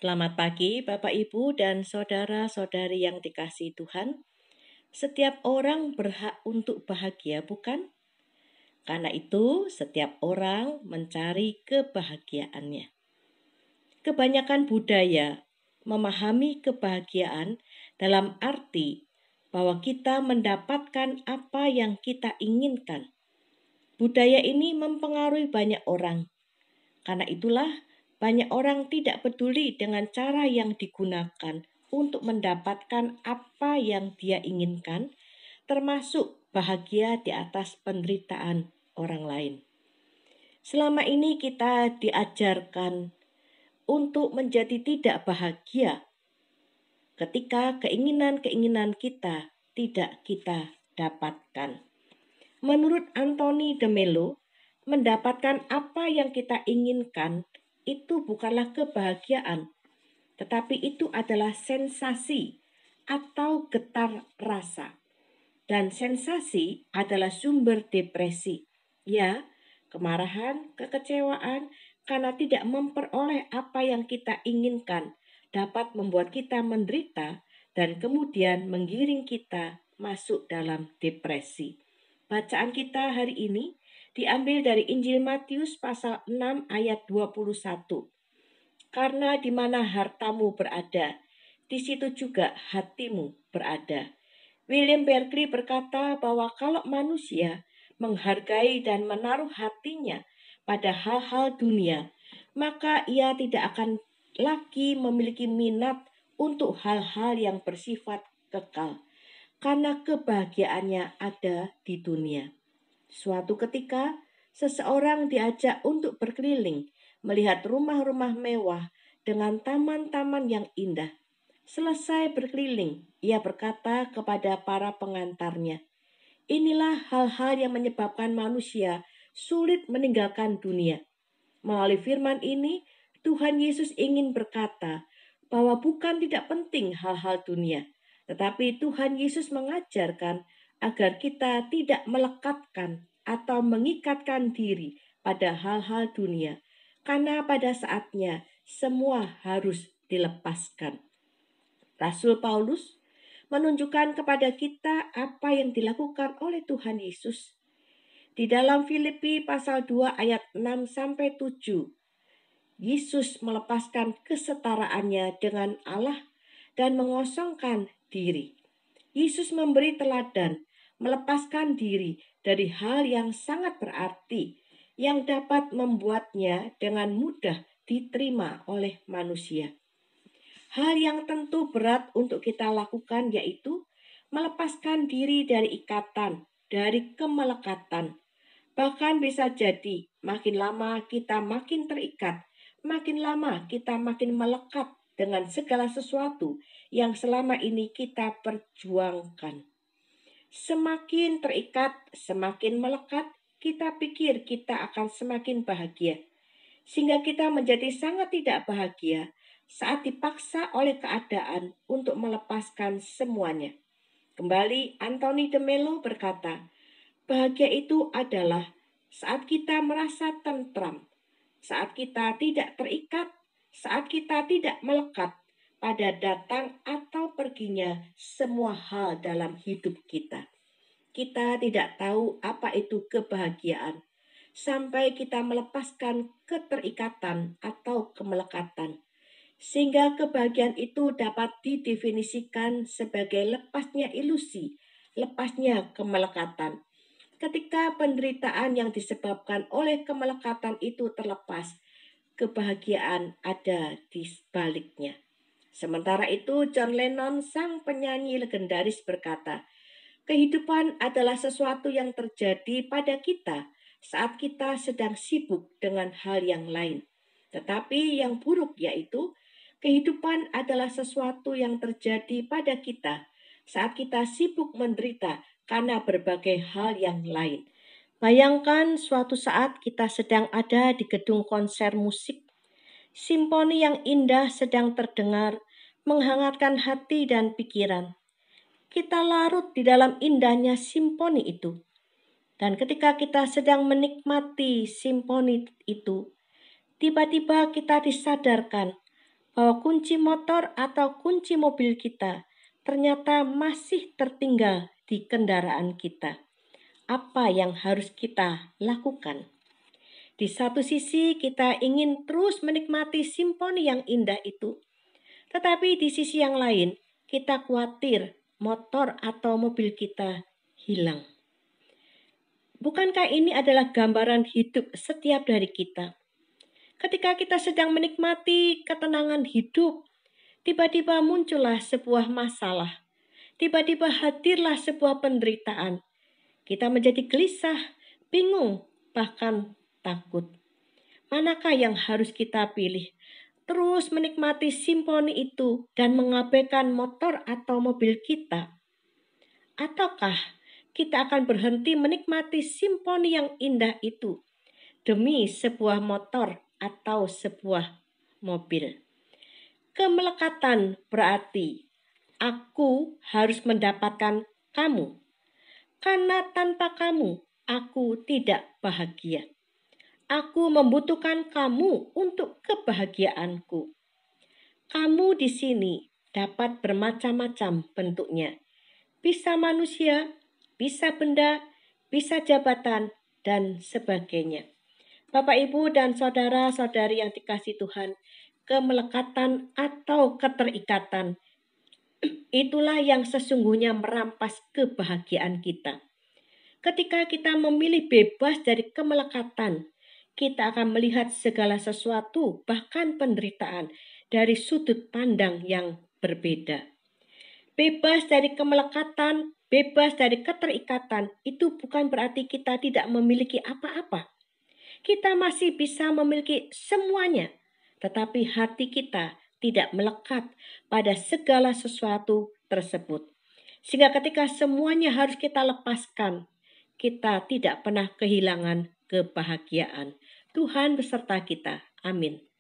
Selamat pagi Bapak Ibu dan saudara-saudari yang dikasihi Tuhan. Setiap orang berhak untuk bahagia, bukan? Karena itu setiap orang mencari kebahagiaannya. Kebanyakan budaya memahami kebahagiaan dalam arti bahwa kita mendapatkan apa yang kita inginkan. Budaya ini mempengaruhi banyak orang. Karena itulah banyak orang tidak peduli dengan cara yang digunakan untuk mendapatkan apa yang dia inginkan, termasuk bahagia di atas penderitaan orang lain. Selama ini kita diajarkan untuk menjadi tidak bahagia ketika keinginan-keinginan kita tidak kita dapatkan. Menurut Anthony de Mello, mendapatkan apa yang kita inginkan itu bukanlah kebahagiaan, tetapi itu adalah sensasi atau getar rasa. Dan sensasi adalah sumber depresi. Ya, kemarahan, kekecewaan karena tidak memperoleh apa yang kita inginkan dapat membuat kita menderita dan kemudian menggiring kita masuk dalam depresi. Bacaan kita hari ini diambil dari Injil Matius pasal 6 ayat 21. Karena di mana hartamu berada, di situ juga hatimu berada. William Berkeley berkata bahwa kalau manusia menghargai dan menaruh hatinya pada hal-hal dunia, maka ia tidak akan lagi memiliki minat untuk hal-hal yang bersifat kekal, karena kebahagiaannya ada di dunia. Suatu ketika, seseorang diajak untuk berkeliling, melihat rumah-rumah mewah dengan taman-taman yang indah. Selesai berkeliling, ia berkata kepada para pengantarnya, "Inilah hal-hal yang menyebabkan manusia sulit meninggalkan dunia." Melalui firman ini, Tuhan Yesus ingin berkata bahwa bukan tidak penting hal-hal dunia, tetapi Tuhan Yesus mengajarkan agar kita tidak melekatkan atau mengikatkan diri pada hal-hal dunia, karena pada saatnya semua harus dilepaskan. Rasul Paulus menunjukkan kepada kita apa yang dilakukan oleh Tuhan Yesus. Di dalam Filipi pasal 2 ayat 6-7, Yesus melepaskan kesetaraannya dengan Allah dan mengosongkan diri. Yesus memberi teladan, melepaskan diri dari hal yang sangat berarti yang dapat membuatnya dengan mudah diterima oleh manusia. Hal yang tentu berat untuk kita lakukan yaitu melepaskan diri dari ikatan, dari kemelekatan. Bahkan bisa jadi makin lama kita makin terikat, makin lama kita makin melekat dengan segala sesuatu yang selama ini kita perjuangkan. Semakin terikat, semakin melekat, kita pikir kita akan semakin bahagia. Sehingga kita menjadi sangat tidak bahagia saat dipaksa oleh keadaan untuk melepaskan semuanya. Kembali Anthony de Mello berkata, bahagia itu adalah saat kita merasa tentram, saat kita tidak terikat, saat kita tidak melekat pada datang atau perginya semua hal dalam hidup kita. Kita tidak tahu apa itu kebahagiaan sampai kita melepaskan keterikatan atau kemelekatan. Sehingga kebahagiaan itu dapat didefinisikan sebagai lepasnya ilusi, lepasnya kemelekatan. Ketika penderitaan yang disebabkan oleh kemelekatan itu terlepas, kebahagiaan ada di sebaliknya. Sementara itu, John Lennon, sang penyanyi legendaris berkata, kehidupan adalah sesuatu yang terjadi pada kita saat kita sedang sibuk dengan hal yang lain. Tetapi yang buruk yaitu, kehidupan adalah sesuatu yang terjadi pada kita saat kita sibuk menderita karena berbagai hal yang lain. Bayangkan suatu saat kita sedang ada di gedung konser musik. Simfoni yang indah sedang terdengar, menghangatkan hati dan pikiran. Kita larut di dalam indahnya simfoni itu. Dan ketika kita sedang menikmati simfoni itu, tiba-tiba kita disadarkan bahwa kunci motor atau kunci mobil kita ternyata masih tertinggal di kendaraan kita. Apa yang harus kita lakukan? Di satu sisi kita ingin terus menikmati simfoni yang indah itu, tetapi di sisi yang lain kita khawatir motor atau mobil kita hilang. Bukankah ini adalah gambaran hidup setiap dari kita? Ketika kita sedang menikmati ketenangan hidup, tiba-tiba muncullah sebuah masalah. Tiba-tiba hadirlah sebuah penderitaan. Kita menjadi gelisah, bingung, bahkan takut. Manakah yang harus kita pilih? Terus menikmati simfoni itu dan mengabaikan motor atau mobil kita? Ataukah kita akan berhenti menikmati simfoni yang indah itu demi sebuah motor atau sebuah mobil? Kemelekatan berarti aku harus mendapatkan kamu. Karena tanpa kamu, aku tidak bahagia. Aku membutuhkan kamu untuk kebahagiaanku. Kamu di sini dapat bermacam-macam bentuknya. Bisa manusia, bisa benda, bisa jabatan, dan sebagainya. Bapak, Ibu, dan saudara-saudari yang dikasihi Tuhan, kemelekatan atau keterikatan itulah yang sesungguhnya merampas kebahagiaan kita. Ketika kita memilih bebas dari kemelekatan, kita akan melihat segala sesuatu, bahkan penderitaan, dari sudut pandang yang berbeda. Bebas dari kemelekatan, bebas dari keterikatan, itu bukan berarti kita tidak memiliki apa-apa. Kita masih bisa memiliki semuanya, tetapi hati kita tidak melekat pada segala sesuatu tersebut. Sehingga ketika semuanya harus kita lepaskan, kita tidak pernah kehilangan kebahagiaan. Tuhan beserta kita. Amin.